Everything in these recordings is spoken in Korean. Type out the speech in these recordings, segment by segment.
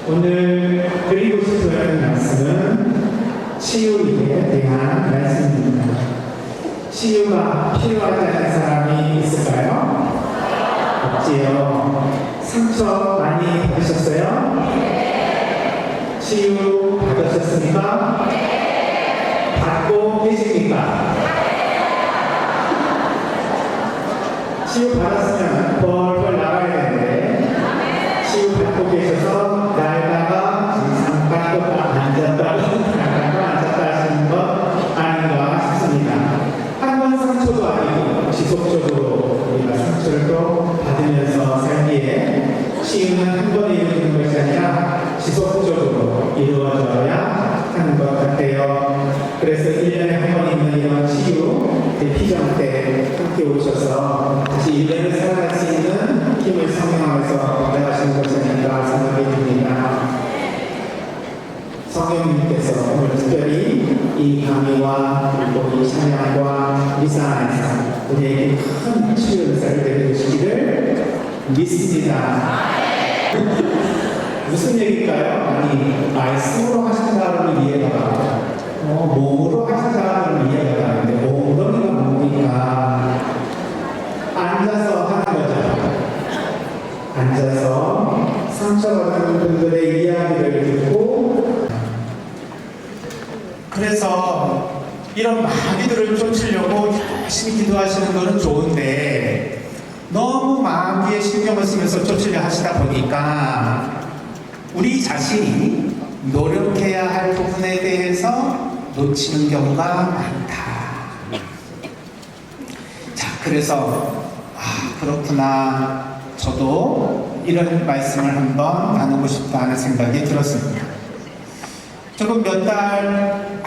오늘 드리고 싶은 말씀은 치유에 대한 말씀입니다. 치유가 필요하지 않은 사람이 있을까요? 없지요. 상처 많이 받으셨어요? 치유 받으셨습니까? 받고 계십니까? 치유 받았으면 벌벌 나가야 되는데 치유 받고 계셔서 날다가 잠깐 앉았다 하시는 것 아닌가 싶습니다. 한 번 상처도 아니고 지속적으로 우리가 상처를 또 받으면서 살기에 치유는 한 번에 이루어지는 것이 아니라 지속적으로 이루어져야 하는 것 같아요. 그래서 1년에 한 번 있는 이런 치유 대피전 때 함께 오셔서 다시 1년을 살아갈 수 있는 힘을 성령하면서 얻어가시는 것이 아닌가 생각이 듭니다. 성령님께서 오늘 특별히 이 강의와 그리고 이 찬양과 미사 안에서 우리에게 큰 치유 은사를 내려주시기를 믿습니다. 무슨 얘기일까요? 아니, 말씀으로 하신 사람을 이해가 가고 몸으로 하신 사람을 이해가 가는데 엉덩이가 뭡니까? 앉아서 하는 거죠. 앉아서 상처받은 분들의 이야기를 듣고, 그래서 이런 마귀들을 쫓으려고 열심히 기도하시는 것은 좋은데 너무 마귀에 신경을 쓰면서 쫓으려 하시다 보니까 우리 자신이 노력해야 할 부분에 대해서 놓치는 경우가 많다. 자, 그래서 그렇구나. 저도 이런 말씀을 한번 나누고 싶다는 생각이 들었습니다. 조금 몇 달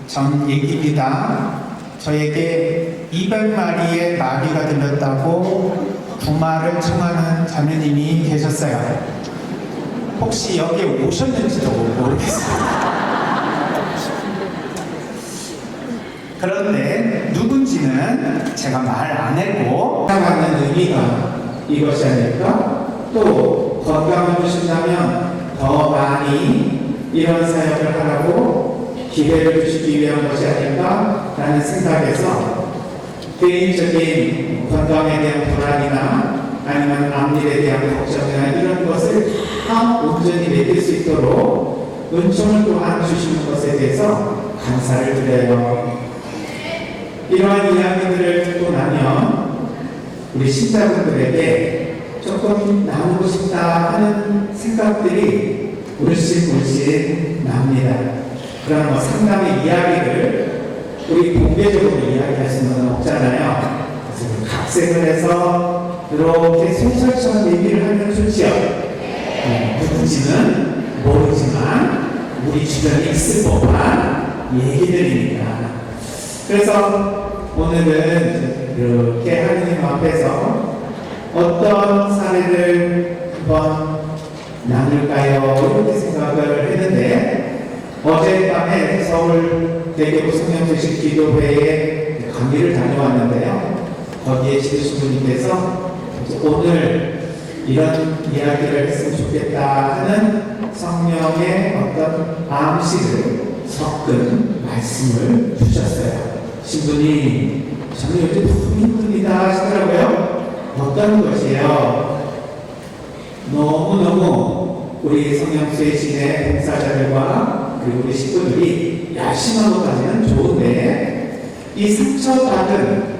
전 얘기입니다. 저에게 200마리의 마귀가 들렸다고 부마를 청하는 자매님이 계셨어요. 혹시 여기에 오셨는지도 모르겠습니다. 그런데 누군지는 제가 말 안 했고 살아가는 의미가 이것이 아닐까? 또 건강을 주신다면 더 많이 이런 사역을 하라고 기회를 주시기 위한 것이 아닐까? 라는 생각에서 개인적인 건강에 대한 불안이나 아니면 앞일에 대한 걱정이나 이런 것을 다 온전히 맡길 수 있도록 은총을 또한 주시는 것에 대해서 감사를 드려요. 이러한 이야기들을 듣고 나면 우리 신자분들에게 조금 나누고 싶다 하는 생각들이 울씬 납니다. 그런 상담의 이야기를 우리 공개적으로 이야기할 수는 없잖아요. 그래서 각색을 해서 이렇게 소설처럼 얘기를 하면 좋지요. 누군지는 모르지만 우리 주변에 있을 법한 얘기들이니까. 그래서 오늘은 이렇게 하느님 앞에서 어떤 사례를 한번 나눌까요? 이렇게 생각을 했는데 어젯밤에 서울 대교구 성령주식 기도회에 강의를 다녀왔는데요. 거기에 지도신 분님께서 오늘 이런 이야기를 했으면 좋겠다 하는 성령의 어떤 암시를 섞은 말씀을 주셨어요. 신부님, 저는 요즘 너무 힘듭니다 하시더라고요. 어떤 것이에요? 너무너무 우리 성령수의신의 봉사자들과 그리고 우리 식구들이 열심히 한 것까지는 좋은데 이 상처받은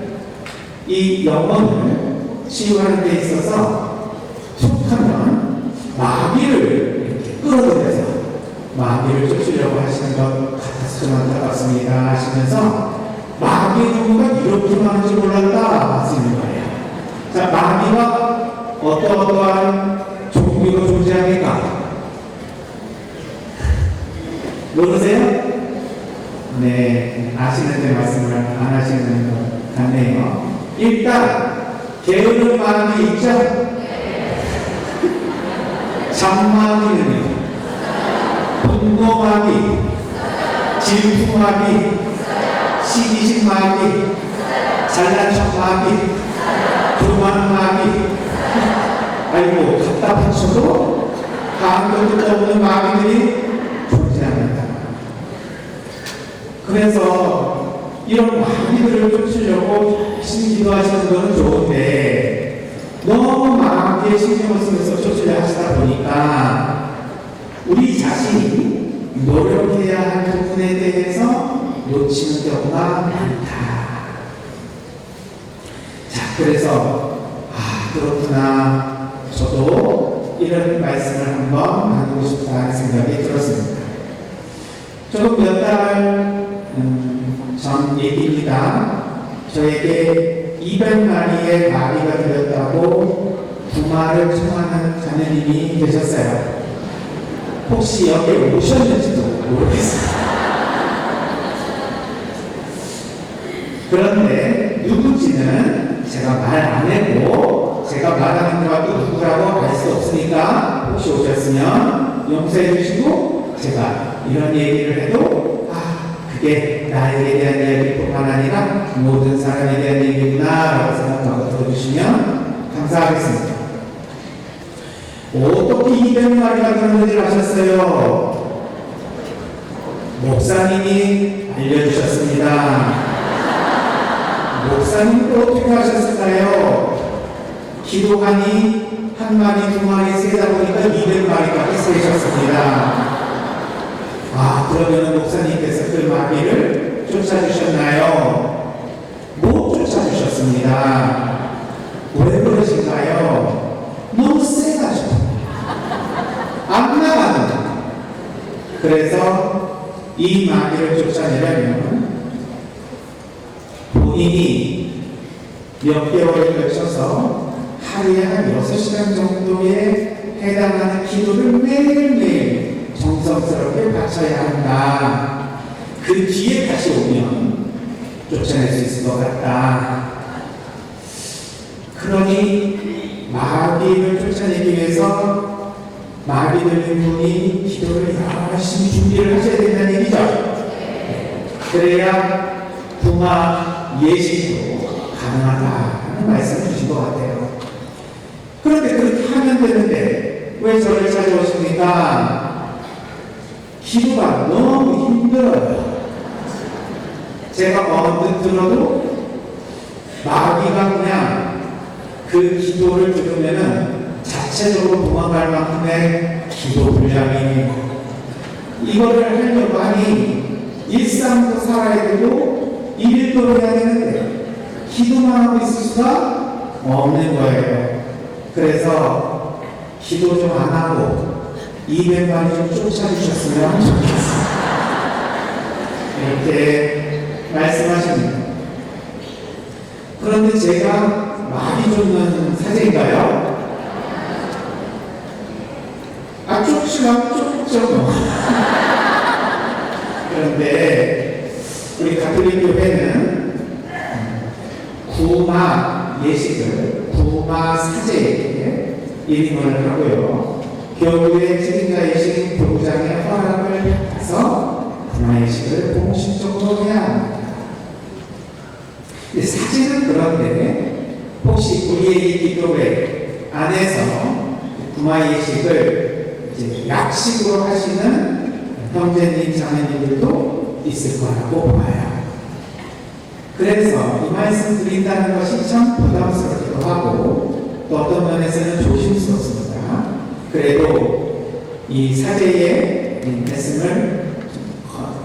이 영혼을 치유하는 데 있어서 툭하면 마귀를 이렇게 끌어들여서 마귀를 쫓으려고 하시는 것 같아서 좀 안타깝습니다 하시면서 마귀 누구가 이렇게 많은지 몰랐다 하시는 거예요. 자, 마귀가 어떠한 종류로 존재합니까? 모르세요? 네, 아시는데 말씀을 안 하시는 것 같네요. 일단 게으른 마귀 있죠? 장마귀는요, 분노마귀, 질투마귀, 시기심마귀, 잘난 척마귀, 교만마귀. 아이고, 갖다 붙여도 다음부터 떠오르는 마귀들이 존재합니다. 그래서 이런 마귀들을 쫓으려고 열심히 기도하시는 것은 좋은데 너무 마귀의 신경을 쓰면서 쫓으려 하시다 보니까 우리 자신이 노력해야 할 부분에 대해서 놓치는 경우가 많다. 자, 그래서 그렇구나. 저도 이런 말씀을 한번 나누고 싶다는 생각이 들었습니다. 조금 몇 달 전 얘기입니다. 저에게 200마리의 마리가 들렸다고 부마를 청하는 자매님이 계셨어요. 혹시 여기 오셨는지도 모르겠어요. 그런데 누군지는 제가 말 안 했고 제가 말하는 것도 누구라고 알 수 없으니까 혹시 오셨으면 용서해 주시고 제가 이런 얘기를 해도 그게 나에게 대한 이야기뿐만 아니라 모든 사람에 대한 얘기구나 라고 생각하고 들어주시면 감사하겠습니다. 어떻게 200마리가 그런지 아셨어요? 목사님이 알려주셨습니다. 목사님도 어떻게 하셨을까요? 기도하니 한 마리, 두 마리 세다 보니까 200마리까지 세셨습니다. 그러면 목사님께서 그 마귀를 쫓아주셨나요? 못 쫓아주셨습니다. 왜 그러신가요? 너무 세가지고 안 나가는. 그래서 이 마귀를 쫓아내려면 본인이 몇 개월에 걸쳐서 하루에 한 6시간 정도에 해당하는 기도를 매일매일 정성스럽게 바쳐야 한다. 그 뒤에 다시 오면 쫓아낼 수 있을 것 같다. 그러니 마귀를 쫓아내기 위해서 마귀 들린 분이 기도를 열심히 준비를 하셔야 된다는 얘기죠. 그래야 부마 예식도 가능하다는 말씀을 주신 것 같아요. 그런데 그렇게 하면 되는데 왜 저를 찾아오십니까? 기도가 너무 힘들어요. 제가 언뜻 들어도 마귀가 그냥 그 기도를 들으면은 자체적으로 도망갈 만큼의 기도 분량이 이거를 하려고 하니 일상도 살아야 되고 일도 해야 되는데 기도만 하고 있을 수가 없는 거예요. 그래서 기도 좀 안 하고 200마리 좀 쫓아주셨으면 좋겠어요. 이렇게 말씀하십니다. 그런데 제가 마귀 쫓는 사제인가요? 쫓으면 쫓죠. 그런데 우리 가톨릭 교회는 구마 예식을 구마 사제에게 임명을 하고요. 교구의 책임자 예식 교구장의 허락을 받아서 구마 예식을 공식적으로 해야 합니다. 사실은 그런데 혹시 우리의 기도회 안에서 구마 예식을 이제 약식으로 하시는 형제님, 자매님들도 있을 거라고 봐요. 그래서 이 말씀 드린다는 것이 참 부담스럽기도 하고 또 어떤 면에서는 조심스럽습니다. 그래도 이 사제의 말씀을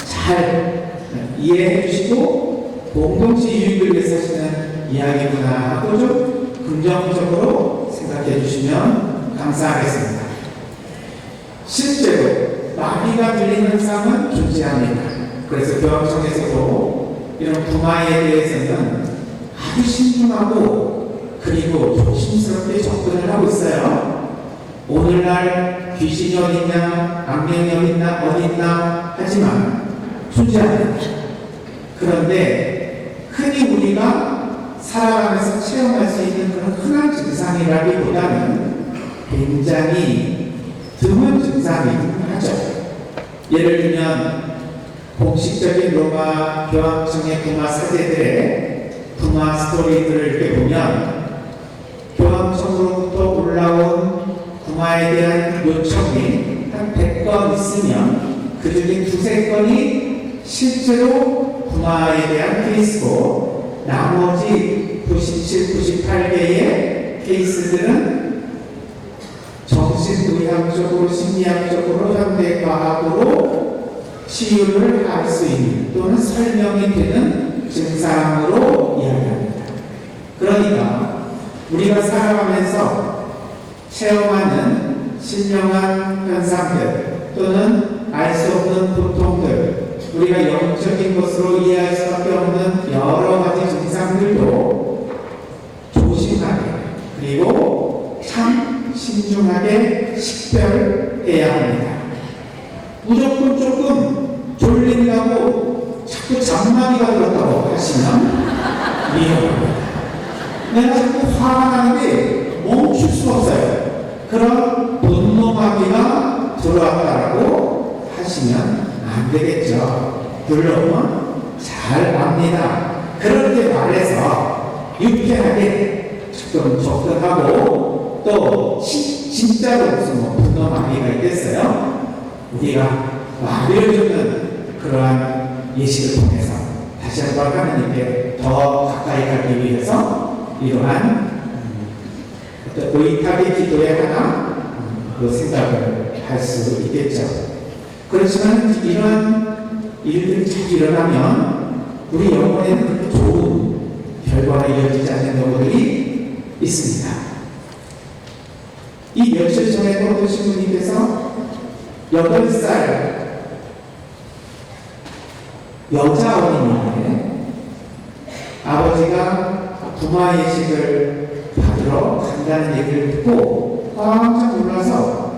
잘 이해해 주시고 공동체 유익을 위해서 하시는 이야기구나 하고 좀 긍정적으로 생각해 주시면 감사하겠습니다. 실제로 마귀가 들리는 현상은 존재합니다. 그래서 교황청에서도 이런 부마에 대해서는 아주 신중하고 그리고 조심스럽게 접근을 하고 있어요. 오늘날 귀신이 어딨냐, 악령이 어딨나 하지만 존재합니다. 그런데 흔히 우리가 살아가면서 체험할 수 있는 그런 흔한 증상이라기보다는 굉장히 드문 증상이긴 하죠. 예를 들면 공식적인 로마 교황청의 부마 사제들의 부마 스토리들을 이렇게 보면 교황청으로부터 올라온 부마 부마에 대한 요청이 한 100건 있으면 그 중에 두세 건이 실제로 부마에 대한 케이스고 나머지 97, 98개의 케이스들은 정신의학적으로 심리학적으로 현대과학으로 치유를 할 수 있는 또는 설명이 되는 증상으로 이야기합니다. 그러니까 우리가 살아가면서 체험하는 신령한 현상들 또는 알 수 없는 고통들, 우리가 영적인 것으로 이해할 수밖에 없는 여러 가지 증상들도 조심하게 그리고 참 신중하게 식별해야 합니다. 무조건 조금 졸린다고 자꾸 잠마비가 들었다고 하시면 위험합니다. 내가 자꾸 화가 나는데 멈출 수 없어요. 그런 분노마비가 들어왔다고 하시면 안 되겠죠. 물론 잘 압니다. 그렇게 말해서 유쾌하게 조금 접근하고 또 진짜로 무슨 분노마비가 있겠어요? 우리가 마비를 주는 그러한 예식을 통해서 다시 한번 하나님께 더 가까이 가기 위해서 이러한 어떤 의탁의 기도에 하나 그 생각을 할 수 있겠죠. 그렇지만 이러한 일들이 잘 일어나면 우리 영혼에는 그렇게 좋은 결과가 이어지지 않는 경우들이 있습니다. 이 며칠 전에 어떤 신부님께서 8살 여자 어린이인데 아버지가 부마 예식을 받으러 간다는 얘기를 듣고 깜짝 놀라서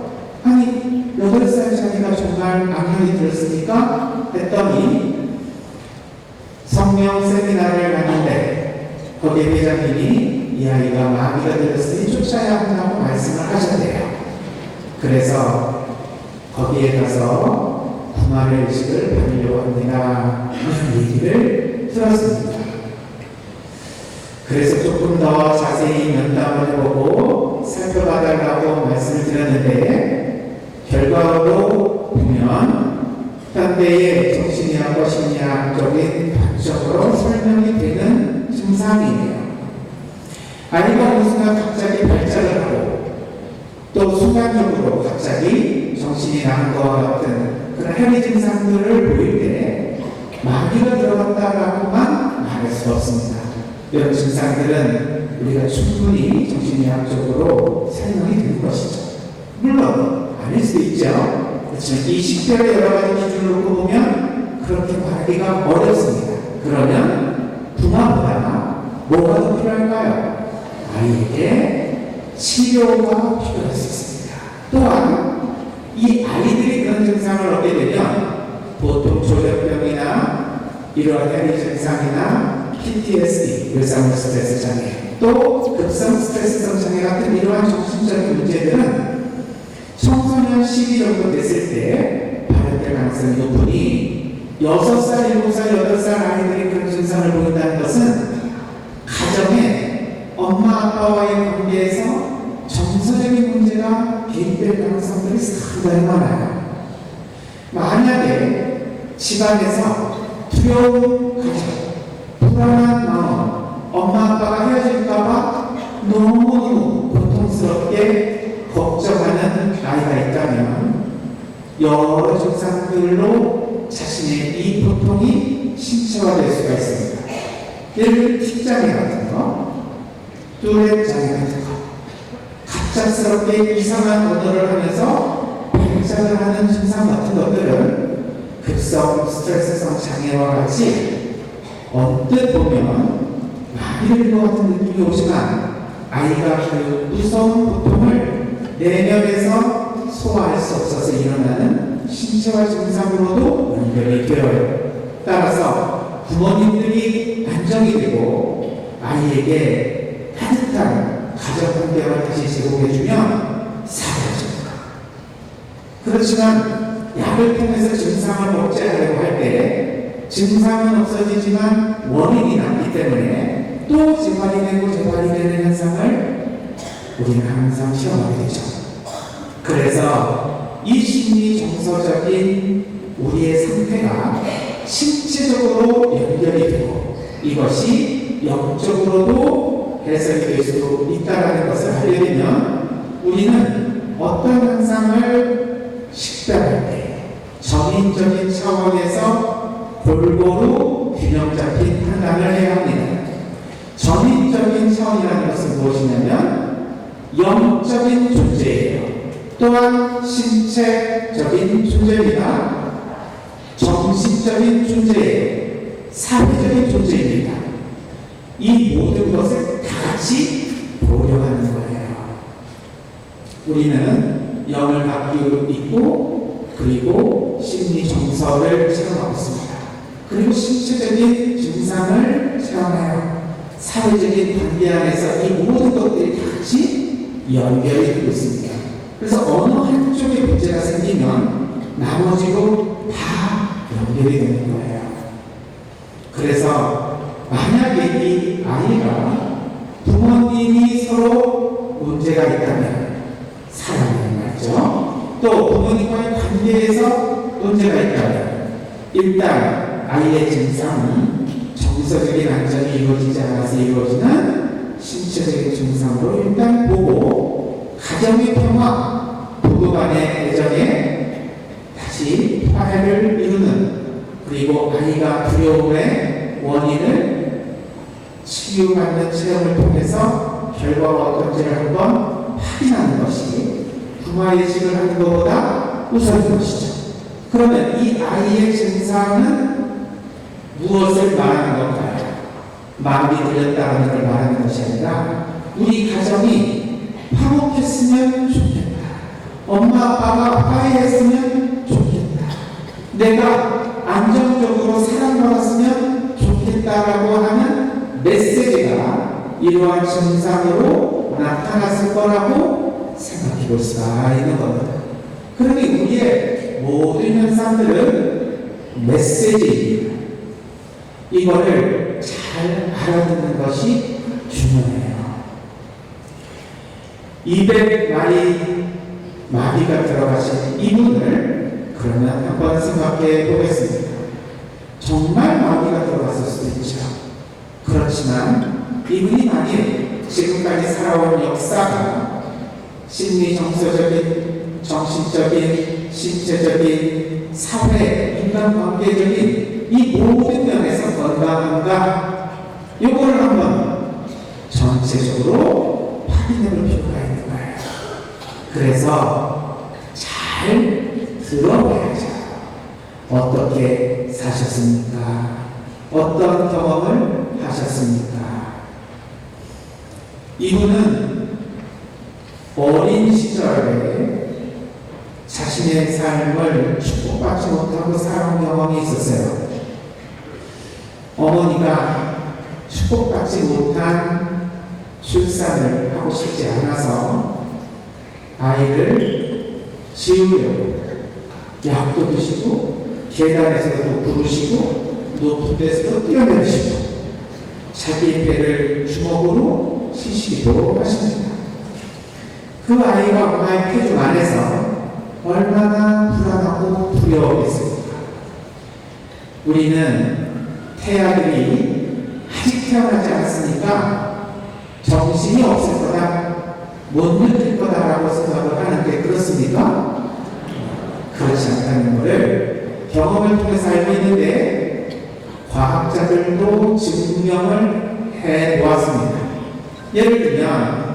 아니 8살 자기가 정말 악령이 들었으니까 했더니 성령 세미나를 갔는데 거기에 회장님이 이 아이가 마비가 들었으니 쫓아야 한다고 말씀을 하셨대요. 그래서 거기에 가서 부마의 의식을 받으려고 합니다. 이런 얘기를 들었습니다. 그래서 조금 더 자세히 면담을 해보고 살펴봐달라고 말씀을 드렸는데 결과로 보면 현대의 정신의학과 심리학적인 방식으로 설명이 되는 증상이에요. 아이가 어느 순간 갑자기 발작을 하고 또 순간적으로 갑자기 정신이 나는 것 같은 그런 해리 증상들을 보일 때 마비가 들어갔다라고만 말할 수 없습니다. 이런 증상들은 우리가 충분히 정신의학적으로 설명이 되는 것이죠. 물론 아닐 수도 있죠. 그렇지만 이 식별의 여러 가지 기준을 놓고 보면 그렇게 말하기가 어렵습니다. 그러면 부마보다 뭐가 더 필요할까요? 아이에게 치료가 필요할 수 있습니다. 또한 이 아이들이 그런 증상을 얻게 되면 보통 조현병이나 이러한 해리 증상이나 PTSD, 일상 스트레스 장애, 또 급성 스트레스성 장애 같은 이러한 정신적인 문제들은 청소년 시기 정도 됐을 때 발현될 가능성이 높으니 6살, 7살, 8살 아이들이 그런 증상을 보인다는 것은 가정에 엄마 아빠와의 관계에서 정서적인 문제가 개입될 가능성들이 상당히 많아요. 만약에 집안에서 두려운 가정, 불안한 마음, 엄마 아빠가 헤어질까봐 너무너무 고통스럽게 걱정하는 아이가 있다면 여러 증상들로 자신의 이 고통이 신체화될 수가 있습니다. 예를 들어 틱장애 같은 거, 뚜렛 장애 같은 거, 갑작스럽게 이상한 언어를 하면서 발작을 하는 증상 같은 것들은 급성 스트레스성 장애와 같이 언뜻 보면 마비를 것 같은 느낌이 오지만 아이가 그 무서운 고통을 내면에서 소화할 수 없어서 일어나는 신체화 증상으로도 연결이 되어요. 따라서 부모님들이 안정이 되고 아이에게 따뜻한 가정 환경을 다시 제공해주면 사라집니다. 그렇지만 약을 통해서 증상을 억제하려고 할 때 증상은 없어지지만 원인이 남기 때문에 또 재발이 되고 재발이 되는 현상을 우리는 항상 시험하게 되죠. 그래서 이 심리 정서적인 우리의 상태가 신체적으로 연결이 되고 이것이 영적으로도 해석이 될 수도 있다는 것을 알게 되면 우리는 어떤 현상을 식별할 때 전인적인 차원에서 골고루 균형 잡힌 판단을 해야 합니다. 전인적인 차원이라는 것은 무엇이냐면 영적인 존재예요. 또한 신체적인 존재입니다. 정신적인 존재예요. 사회적인 존재입니다. 이 모든 것을 다 같이 고려하는 거예요. 우리는 영을 갖고 있고 그리고 심리 정서를 체험하고 있습니다. 그리고 신체적인 증상을 체험해요. 사회적인 관계 안에서 이 모든 것들이 다 같이 연결이 되고 있습니다. 그래서 어느 한쪽에 문제가 생기면 나머지로 다 연결이 되는 거예요. 그래서 만약에 이 아이가 부모님이 서로 문제가 있다면 사랑하는 말이죠. 또 부모님과의 관계에서 문제가 있다면 일단 아이의 증상은 정서적인 안정이 이루어지지 않아서 이루어지는 신체적인 증상으로 일단 보고 가정의 평화, 부부 간의 애정에 다시 화해를 이루는 그리고 아이가 두려움의 원인을 치유받는 체험을 통해서 결과가 어떤지를 한번 확인하는 것이 부모의식을 하는 것보다 우선인 것이죠. 그러면 이 아이의 증상은 무엇을 말하는 건가요? 마음이 들렸다는 걸 말하는 것이 아니라 우리 가정이 화목했으면 좋겠다. 엄마 아빠가 화해했으면 좋겠다. 내가 안정적으로 사랑받았으면 좋겠다라고 하는 메시지가 이러한 증상으로 나타났을 거라고 생각해 볼 수가 있는 겁니다. 그러니 우리의 모든 현상들은 메시지입니다. 이거를 잘 알아듣는 것이 중요해요. 200마리 마비가 들어가신 이분을 그러면 한번 생각해 보겠습니다. 정말 마비가 들어갔을 수도 있죠. 그렇지만 이분이 만약 지금까지 살아온 역사가 심리 정서적인, 정신적인, 신체적인, 사회, 인간관계적인 이 모든 면에서 건강한가? 이거를 한번 전체적으로 확인해 볼 필요가 있는 거예요. 그래서 잘 들어봐야죠. 어떻게 사셨습니까? 어떤 경험을 하셨습니까? 이분은 어린 시절에 자신의 삶을 축복받지 못하고 살아온 경험이 있었어요. 어머니가 축복받지 못한 출산을 하고 싶지 않아서 아이를 지우려고 약도 드시고 계단에서도 부르시고 높은 데서도 뛰어내리시고 자기 배를 주먹으로 치시기도 하십니다. 그 아이가 엄마의 태중 안에서 얼마나 불안하고 두려웠겠습니까? 우리는 태아들이 아직 태어나지 않았으니까 정신이 없을 거다, 못 느낄 거다라고 생각을 하는데 그렇습니까? 그렇지 않다는 것을 경험을 통해서 알고 있는데 과학자들도 증명을 해 보았습니다. 예를 들면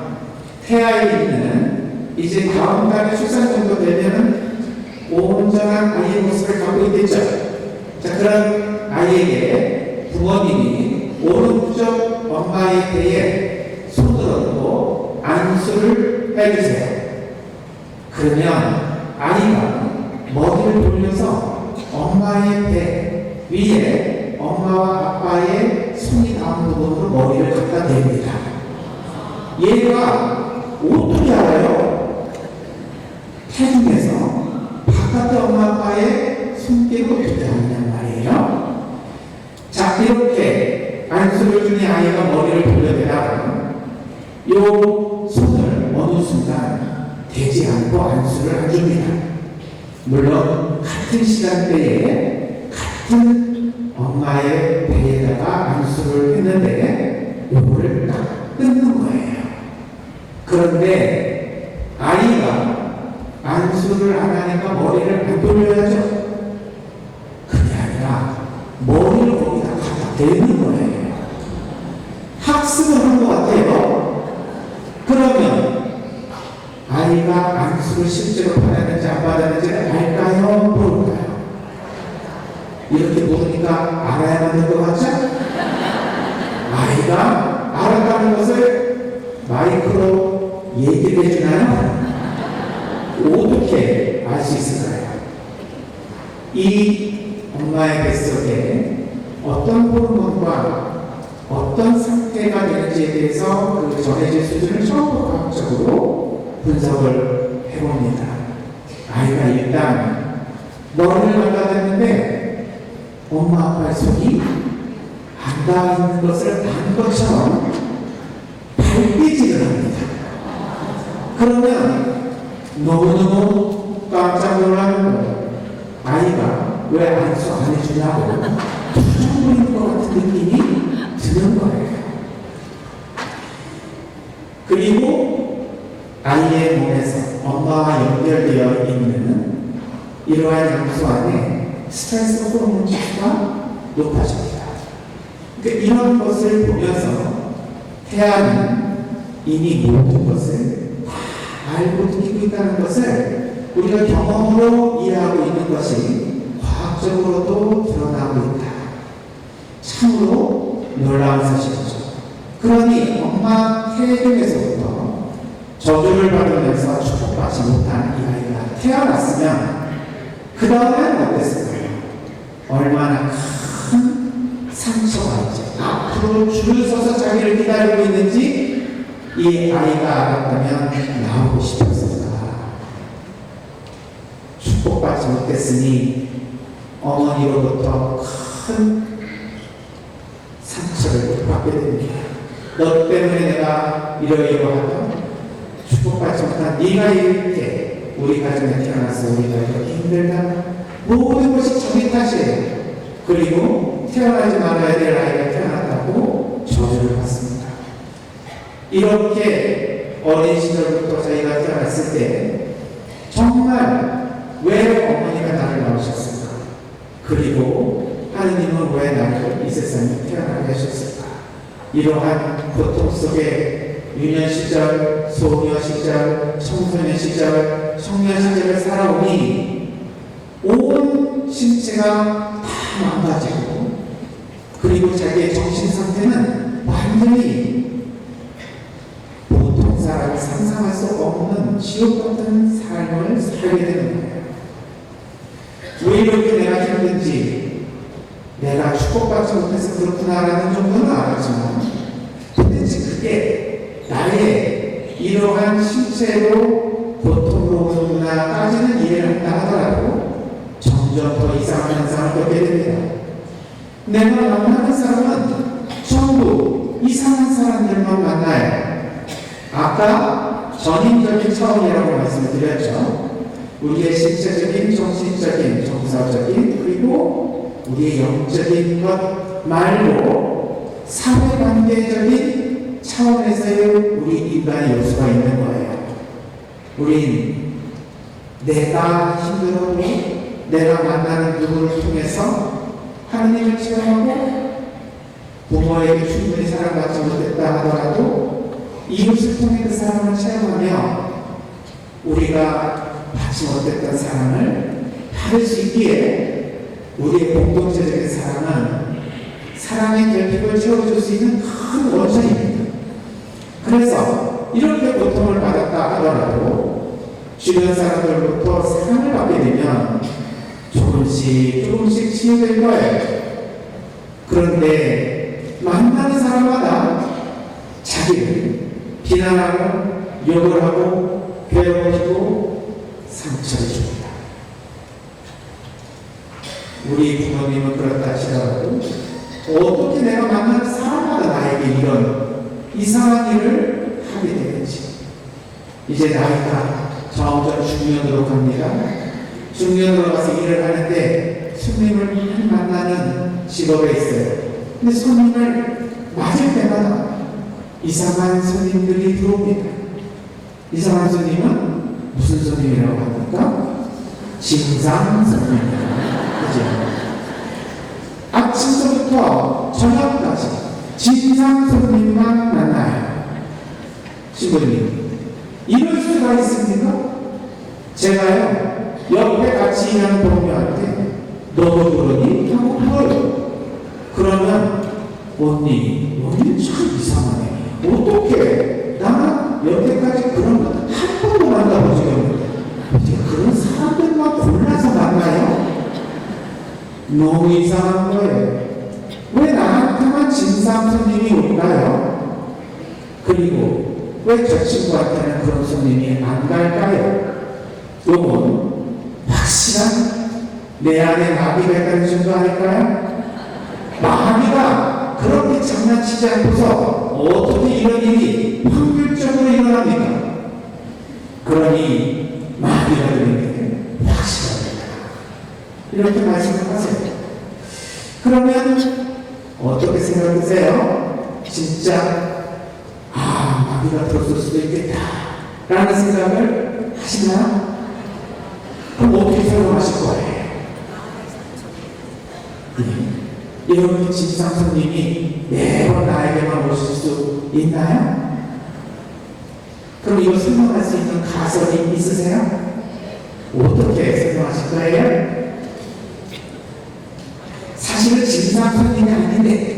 태아의 이제 다음 달에 출산 정도 되면 온전한 아이의 모습을 갖고 있겠죠. 자, 그런 아이에게 부모님이 오른쪽 엄마의 배에 손을 얹고 안수를 해주세요. 그러면 아이가 머리를 돌려서 엄마의 배 위에 엄마와 아빠의 손이 닿은 부분으로 머리를 갖다 댑니다. 얘가 어떻게 알아요? 태중에서 바깥의 엄마 아빠의 손길을 어떻게 하느냐 말이에요. 자, 이렇게 안수를 주니 아이가 머리를 돌려대다가 요 손을 어느 순간 되지 않고 안수를 안 줍니다. 물론 같은 시간대에 같은 엄마의 배에다가 안수를 했는데 요거를 딱 끊는 거예요. 그런데 아이가 안수를 안 하니까 머리를 안 돌려야죠. 그게 아니라 머리를 거기다 갖다 대는 거예요. 학습을 한 것 같아요. 그러면 아이가 안수를 실제로 받았는지 안 받았는지를 알까요? 모를까요? 이렇게 모르니까 알아야만 될 것 같죠? 아이가 알았다는 것을 마이크로 얘기를 해주나요? 어떻게 알 수 있을까요? 이 엄마의 뱃속에 어떤 호르몬과 어떤 상태가 되는지에 대해서 그 전해질 수준을 처음부터 과학적으로 분석을 해봅니다. 아이가 일단 머리를 감다댔는데 엄마 아빠의 손이 안 닿아 있는 것을 단 것처럼 발삐질을 합니다. 그러면 너무너무 깜짝 놀라는 거예요. 아이가 왜 안수 안 해주냐고 투정 부리는 것 같은 느낌이 드는 거예요. 그리고 아이의 몸에서 엄마와 연결되어 있는 이러한 장소 안에 스트레스 호르몬 지수가 높아집니다. 그러니까 이런 것을 보면서 태아는 이미 모든 것을 다 알고 느끼고 있다는 것을 우리가 경험으로 이해하고 있는 것이 과학적으로도 드러나고 있다. 참으로 놀라운 사실이죠. 그러니 엄마 태중에서부터 저주를 받으면서 축복받지 못한 이 아이가 태어났으면 그 다음엔 어땠을까요? 얼마나 큰 상처가 있죠. 앞으로 줄을 서서 자기를 기다리고 있는지 이 아이가 알았다면 나오고 싶었을까? 축복받지 못했으니 어머니로부터 큰 상처를 받게 됩니다. 너 때문에 내가 이러이러하던 축복받지 못한 네가 이렇게 우리 가정에 태어나서 우리가 이렇게 힘들다. 모든 것이 자기 탓이에요. 그리고 태어나지 말아야 될 아이가 태어났다고 저주를 받습니다. 이렇게 어린 시절부터 자기가 태어났을 때 정말 왜 어머니가 나를 낳으셨을까? 그리고 하느님은 왜 나를 이 세상에 태어나게 하셨을까? 이러한 고통 속에 유년 시절, 소녀 시절, 청소년 시절, 청년 시절을 살아오니 온 신체가 다 망가지고 그리고 자기의 정신 상태는 완전히 보통 사람이 상상할 수 없는 지옥 같은 삶을 살게 되는 거예요. 왜 이렇게 내가 힘든지 내가 축복받지 못해서 그렇구나라는 정도는 알았지만 도대체 그게 나의 이러한 신체로 고통으로 오는구나까지는 이해를 한다 하더라도 점점 더 이상한 현상을 겪게 됩니다. 내가 만나는 사람은 전부 이상한 사람들만 만나요. 아까 전인적인 차원이라고 말씀을 드렸죠. 우리의 신체적인, 정신적인, 정서적인, 그리고 우리의 영적인 것 말고 사회관계적인 차원에서의 우리 인간의 요소가 있는 거예요. 우린 내가 힘들어도 내가 만나는 누구를 통해서 하느님을 체험하고 부모에게 충분히 사랑받지 못했다 하더라도 이웃을 통해 그 사랑을 체험하며 우리가 받지 못했던 사랑을 받을 수 있기에 우리의 공동체적인 사랑은 사랑의 결핍을 채워줄 수 있는 큰 원천입니다. 그래서 이렇게 고통을 받았다 하더라도 주변 사람들로부터 사랑을 받게 되면 조금씩 치유될 거예요. 그런데 만나는 사람마다 자기를 비난하고 욕을 하고 괴로워지고 상처를 줍니다. 우리 부모님은 그렇다 하시더라도 어떻게 내가 만나는 사람마다 나에게 이런 이상한 일을 하게 되는지 이제 나이가 중년으로 갑니다. 중년으로 가서 일을 하는데 손님을 많이 만나는 직업에 있어요. 근데 손님을 맞을 때마다 이상한 손님들이 들어옵니다. 이상한 손님은 무슨 손님이라고 합니까? 진상 손님이에요. 그죠? 아침부터 저녁까지 진상 손님만 만나요. 신부님, 이럴 수가 있습니까? 제가요, 옆에 같이 일하는 동료한테 너도 그러니? 하고 물어요. 그러면 언니 참 이상하네. 어떻게? 나는 여태까지 그런 거 한 번도 만나보지 않는데 어떻게 그런 사람들만 골라서 만나요? 너무 이상한 거예요. 왜 나한테만 진상 손님이 올까요? 그리고 왜 저 친구한테는 그런 손님이 안 갈까요? 요건 확실한 내 안에 마비가 있다는 증거 아닐까요? 마비가 그렇게 장난치지 않고서 어떻게 이런 일이 확률적으로 일어납니까? 그러니 마비가 되는 게 확실합니다. 이렇게 말씀하세요. 그러면 어떻게 생각하세요? 진짜 마비가 들었을 수도 있겠다 라는 생각을 하시나요? 그럼 어떻게 생각하실 거예요? 이렇게 진상 손님이 매번 나에게만 오실 수 있나요? 그럼 이걸 설명할 수 있는 가설이 있으세요? 어떻게 설명하실 거예요? 사실은 진상 손님이 아닌데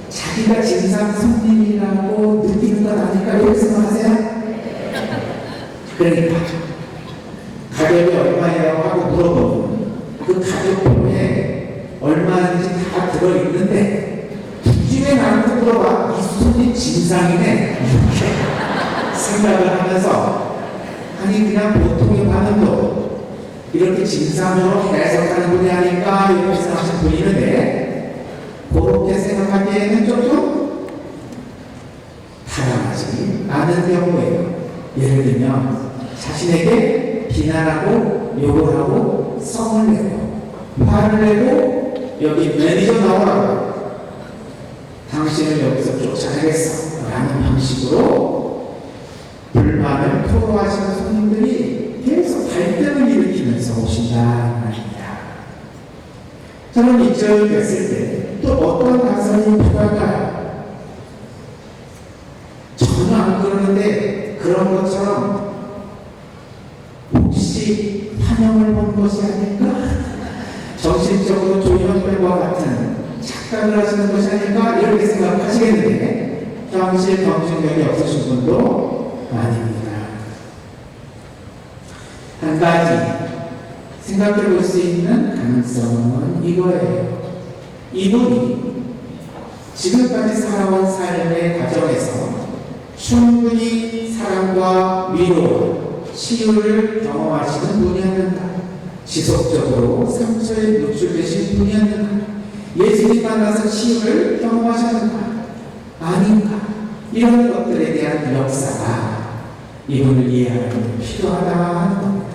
자기가 진상 손님이라고 느끼는 것 아닐까 이렇게 생각하세요? 그러니까 가격이 얼마예요? 하고 물어보면 그 가격표에 얼마인지 다 들어있는데 굳이 나한테 물어봐? 이 손님 진상이네 이렇게 생각을 하면서 아니 그냥 보통의 반응도 이렇게 진상으로 해석하는 분이 아닐까 이렇게 생각하시는 분이 있는데 그렇게 생각하기에는 조금 타당하지 않은 경우예요. 예를 들면 자신에게 비난하고 욕을 하고 성을 내고 화를 내고 여기 매니저 나오라고 당신을 여기서 쫓아내겠어 라는 방식으로 불만을 토로하시는 손님들이 계속 갈등을 일으키면서 오신다 말입니다. 저는 이절 됐을 때 또 어떤 가설이 필요할까요? 전혀 안 그러는데 그런 것처럼 혹시 환영을 본 것이 아닐까? 정신적으로 조현병과 같은 착각을 하시는 것이 아닐까? 이렇게 생각하시겠는데 현실 경쟁력이 없으신 분도 아닙니다. 한 가지 생각해 볼 수 있는 가능성은 이거예요. 이분이 지금까지 살아온 삶의 과정에서 충분히 사랑과 위로, 치유를 경험하시는 분이었는가? 지속적으로 상처에 노출되신 분이었는가? 예수님 만나서 치유를 경험하셨는가? 아닌가? 이런 것들에 대한 역사가 이분을 이해하는 데 필요하다 하는 겁니다.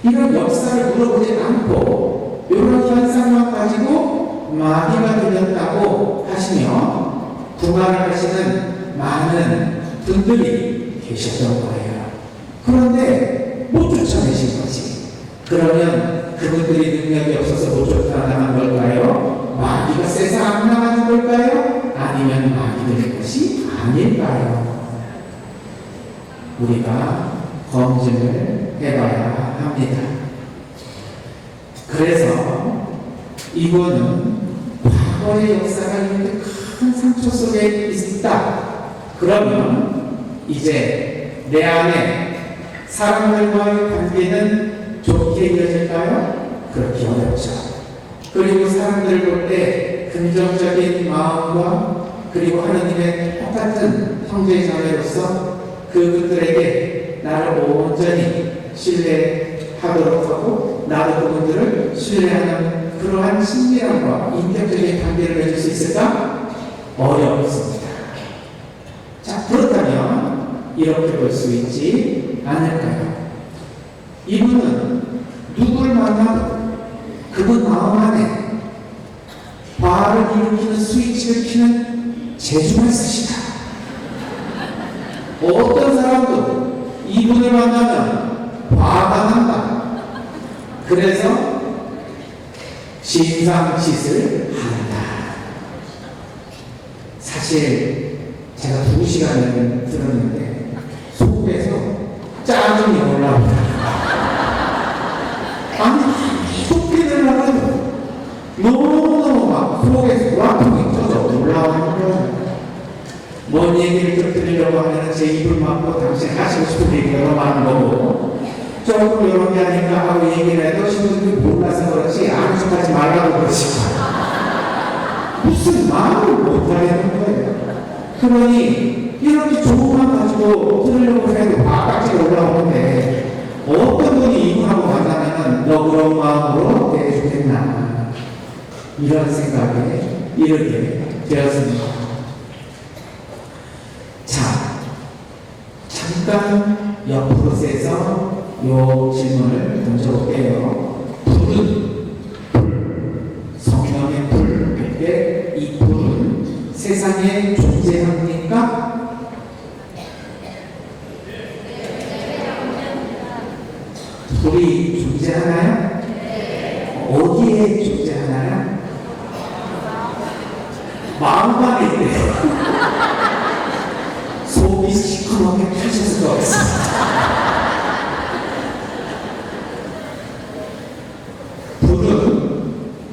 이런 역사를 물어보지 않고 이런 현상만 가지고 마비가 들렸다고 하시며 구만을 하시는 많은 분들이 계셨던 거예요. 그런데 못 쫓아내신 거지. 그러면 그분들이 능력이 없어서 못 쫓아나간 걸까요? 마비가 세서 안 나가는 걸까요? 아니면 마비될 것이 아닐까요? 우리가 검증을 해봐야 합니다. 그래서 이분은 과거의 역사가 이렇게 큰 상처 속에 있다. 그러면 이제 내 안에 사람들과의 관계는 좋게 이어질까요? 그렇게 어렵죠. 그리고 사람들을 볼 때 긍정적인 마음과 그리고 하나님의 똑같은 형제자매로서 그분들에게 나를 온전히 신뢰하도록 하고 나도 그분들을 신뢰하는 그러한 친밀함과 인격적인 관계를 맺을 수 있을까? 어렵습니다. 자, 그렇다면 이렇게 볼 수 있지 않을까요? 이분은 누구를 만나도 그분 마음 안에 화를 일으키는 스위치를 켜는 재주가 있으시다. 어떤 사람도 이분을 만나면 화가 난다. 그래서 신상짓을 한다. 사실 제가 2시간을 들었는데 속에서 짜증이 올라옵니다. 아니 속기를 하고 너무너무 막 속에서 와통이 터져 올라오는 거예요. 뭔 얘기를 좀 들으려고 하면 제 입을 막고 당신 하시고 싶은 얘기가 너무 많은 거고 조금 이런 게 아닌가 하고 얘기를 해도 신부님이 몰라서 그렇지 아무 짓 하지 말라고 그러시고 무슨 말을 못하겠는 거예요. 그러니 이렇게 좋은 말 가지고 들으려고 해도 바깥에 올라오는데 어떤 분이 이분하고 만나면 너 그런 마음으로 대해주겠나 이런 생각에 이르게 되었습니다. 자, 잠깐 옆으로 세서 요 질문을 던져볼게요. 불은 성령의 불인데 이 불은 세상에 존재합니까? 불이 존재하나요? 어디에 존재하나요? 마음 안에 있대요. 속이 시커멓게 타셨을 것 같습니다. 불은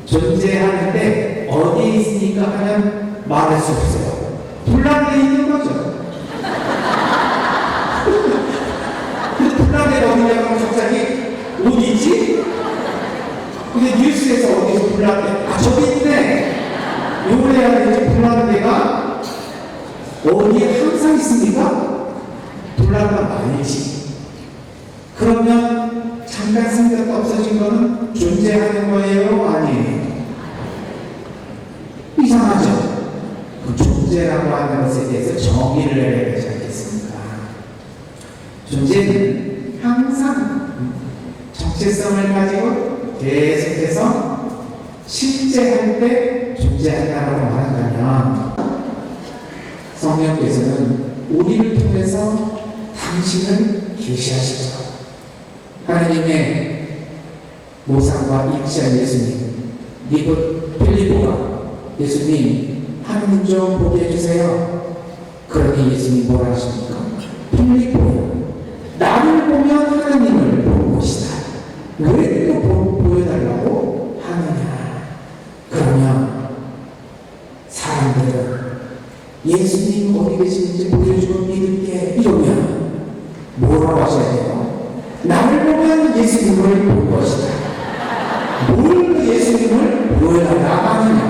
존재하는데 어디에 있으니까 하면 말할 수 없어요. 불 안에 있는 거죠. 근데 불 안에 어디냐고 갑자기 어디 있지? 근데 뉴스에서 어디서 불 안에 저기 있네. 요걸 해야 되지. 불 안에 데가 어디에 항상 있습니까? 불안감 아니지. 그러면 잠깐 생겼다 없어진 거는 존재하는 거예요? 아니에요? 이상하죠? 그 존재라고 하는 것에 대해서 정의를 해야 되지 않겠습니까? 존재는 항상 정체성을 가지고 계속해서 실제할 때 존재한다고 말한다면 성령께서는 우리를 통해서 당신을 계시하시죠. 하나님의 모상과 일치한 예수님, 필리포가 예수님 하나님 좀 보게 해주세요. 그러니 예수님 뭐라 하십니까? 필리포야, 나를 보면 하나님을 보는 것이다. 왜 또 보여달라고 하느냐? 그러면 사람들은 예수님 어디 계시는지 보여주고 믿을게 이러면 뭐라고 하셔야 돼요? 나를 보면 예수님을 볼 것이다. 뭘 그 예수님을 보여달라고 하느냐?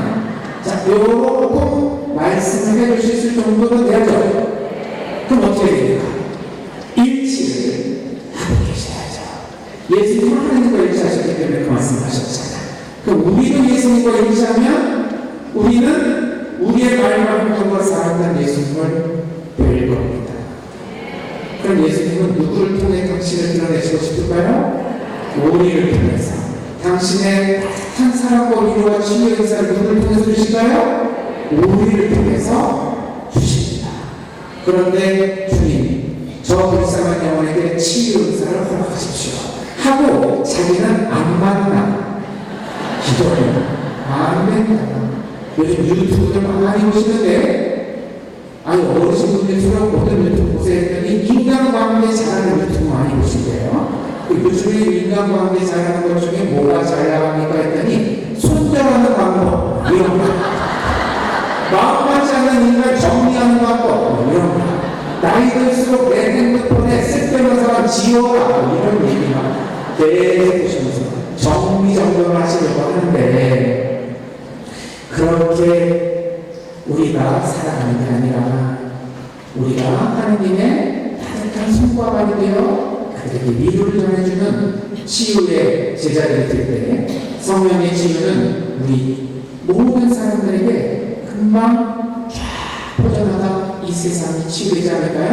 자, 요렇게 말씀을 해주실 정도는 되죠? 그럼 어떻게 됩니까? 일치를 하고 계셔야죠. 예수님은 하나님과 일치하셨기 때문에 그 말씀하셨잖아요. 그럼 우리도 예수님과 일치하면 우리는 우리의 말과 행동과 사랑하는 예수님을 뵐 겁니다. 그럼 예수님은 누구를 통해 당신을 드러내시고 싶을까요? 우리를 통해서. 당신의 한 사랑과 위로와 치유의 은사를 누구를 통해서 주실까요? 우리를 통해서 주십니다. 그런데 주님, 저 불쌍한 영혼에게 치유 은사를 허락하십시오 하고 자기는 안 만나 기도해요. 안 된다. 요즘 유튜브들 많이 보시는데, 아니 어르신분들 주로 모든 유튜브 보세요 했더니 인간관계 잘하는 유튜브 많이 보신대요. 요즘에 인간관계 잘하는 것 중에 뭐가 잘 나갑니까 했더니 손절하는 방법 이런 거, 마음 맞지 않는 인간 정리하는 방법 이런 거, 나이 들수록 내 핸드폰에 쓸데없는 사람 지워라 이런 얘기만 계속 보시면서 정리정돈을 하시려고 하는데, 그렇게 우리가 살아가는 게 아니라 우리가 하나님의 따뜻한 손과 발이 되어 그들에게 위로를 전해주는 치유의 제자들이 될 때 성령의 치유는 우리 모든 사람들에게 금방 쫙 퍼져나가 이 세상이 치유되지 않을까요?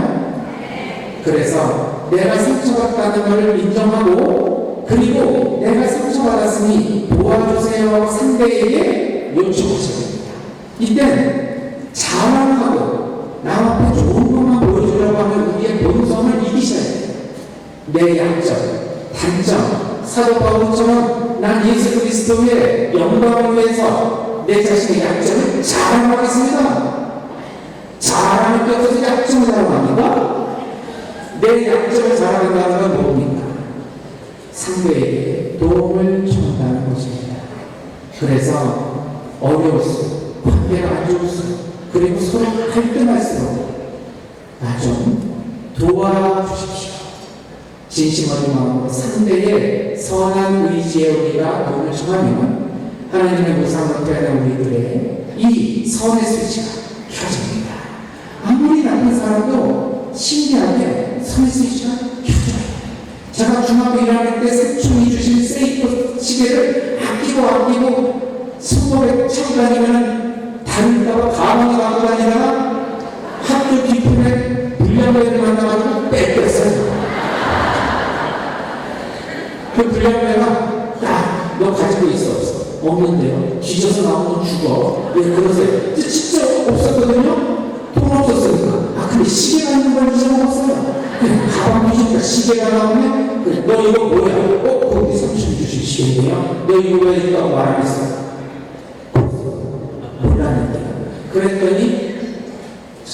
그래서 내가 상처받다는 것을 인정하고 그리고 내가 상처받았으니 도와주세요 상대에게 요청하셔야 됩니다. 이때는 자랑하고 남 앞에 좋은 것만 보여주려고 하면 우리의 본성을 이기셔야 돼요. 내 약점, 단점, 사도 바울처럼 난 예수 그리스도의 영광을 위해서 내 자신의 약점을 자랑하겠습니다. 자랑을 껴서 약점을 자랑합니다. 내 약점을 자랑한다는 건 뭡니까? 상대에게 도움을 청한다는 것입니다. 그래서 어려울수록, 관계가 안 좋을수록, 그리고 서로 갈등할수록 나 좀 도와주십시오. 진심 어린 마음으로 상대의 선한 의지에 우리가 도움을 청하면 하나님의 무상으로 태어난 우리들의 이 선의 스위치가 켜집니다. 아무리 나쁜 사람도 신기하게 선의 스위치가 켜져요. 제가 중학교 1학년 때 삼촌이 주신 세이프 시계를 아끼고 손목에 차고 다니면 다른다고 가방에 갖고 다니다가 학교 뒤편에 불량배를 만나가지고 뺏겼어요. 그 불량배가 딱 너 가지고 있어 없어? 없는데요. 뒤져서 나오면 죽어. 왜 그러세요? 진짜 없었거든요. 돈 없었으니까. 아 근데 시계가 있는 걸 잊어먹었어요. 가방 뒤지니까 시계가 나오면 그래, 너 이거 뭐야? 거기 삼촌이 주신 시계예요? 너 이거 왜 있다고 말하겠어? 몰랐는데. 그랬더니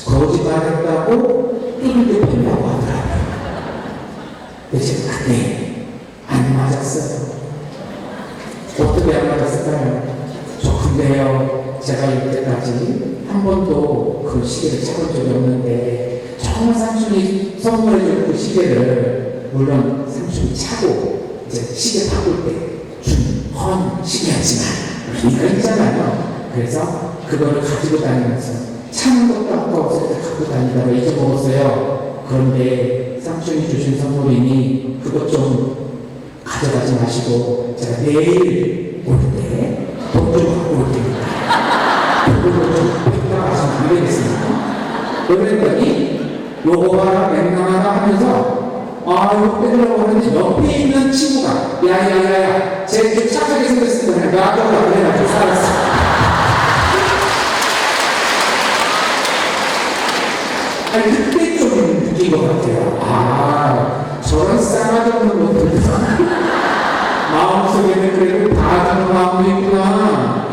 거짓말했다고 뚜들겨 팬다고 하더라고요. 대체 그때 안 맞았어요. 어떻게 안 맞았을까요? 저 근데요, 제가 이때까지 한 번도 그 시계를 차본 적이 없는데 정말 삼촌이 선물해준 그 시계를 물론 삼촌이 차고 이제 시계 바꿀 때 준 헌 시계였지만 이거 있잖아요. 그래서 그거를 가지고 다니면서 차는 것도 아까워서 갖고 다니다가 잊어먹었어요. 그런데 삼촌이 주신 선물이니 그것 좀 가져가지 마시고 제가 내일 올 때 돈 좀 갖고 올 테니까 그걸로 좀 평가하시면 안 되겠습니까? 그랬더니 요거 봐라 맹랑하라 하면서 이거 빼려고 하는데 옆에 있는 친구가 야야야야 쟤 좀 착하게 생겼으니까 내가 놔둬라 그래가지고 살았어. 아니 그때 좀 느낀 것 같아요. 저런 싸가지 없는 것들 마음속에는 그래도 다른 마음도 있구나.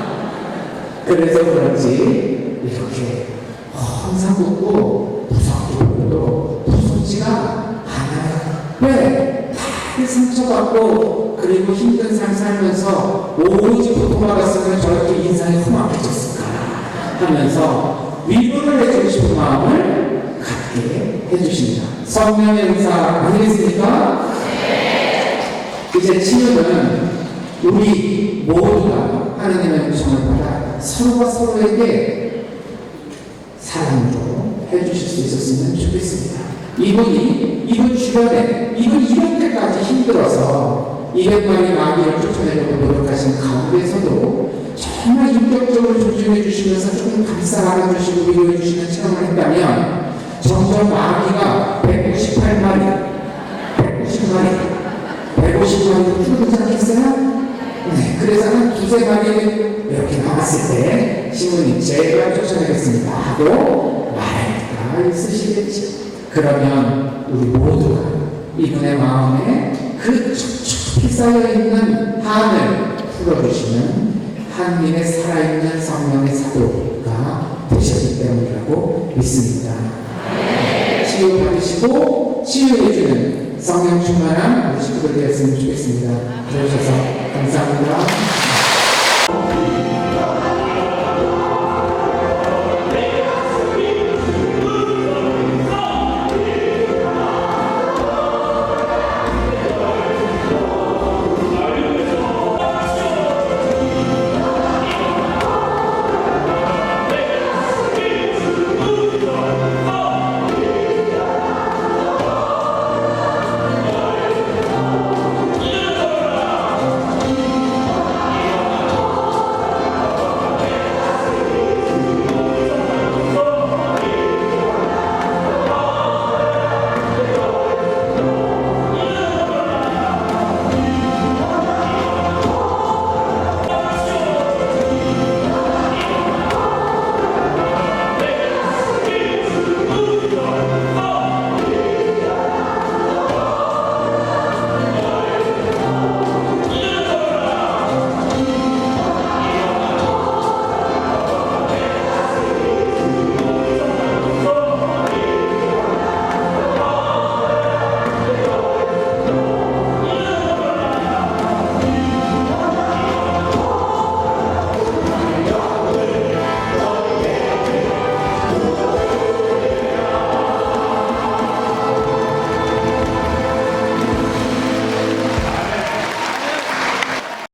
그래서 그런지 이렇게 항상 웃고 무섭게 보여도 무섭지가 않아요. 왜? 다 상처받고 그리고 힘든 삶 살면서 오직 고통받았으면 저렇게 인상이 험악해졌을까 하면서 위로를 해주고 싶은 마음을 갖게 해주십니다. 성령의 은사 아니겠습니까? 이제 치유는 우리 모두가 하나님의 요청을 받아 서로가 서로에게 사랑으로 해주실 수 있었으면 좋겠습니다. 이분 주변에 이분 이렇게까지 힘들어서 200마리 마귀를 쫓아내려고 노력하신 가운데서도 정말 인격적으로 존중해 주시면서 조금 감싸 안아주시고 위로해 주시는 체험을 했다면 점점 마귀가 198마리도 줄어들지 않겠어요? 네, 그래서 한 두세 마리 이렇게 남았을 때 신부님 제가 쫓아내겠습니다 하고 말할 쓰시겠죠. 그러면 우리 모두가 이분의 마음에 그 촉촉히 쌓여있는 한을 풀어주시는 하나님의 살아있는 성령의 사도가 되셨기 때문이라고 믿습니다. 치유받으시고 치유해주는 성령 충만한 우리 식구들 되었으면 좋겠습니다. 들어주셔서 감사합니다.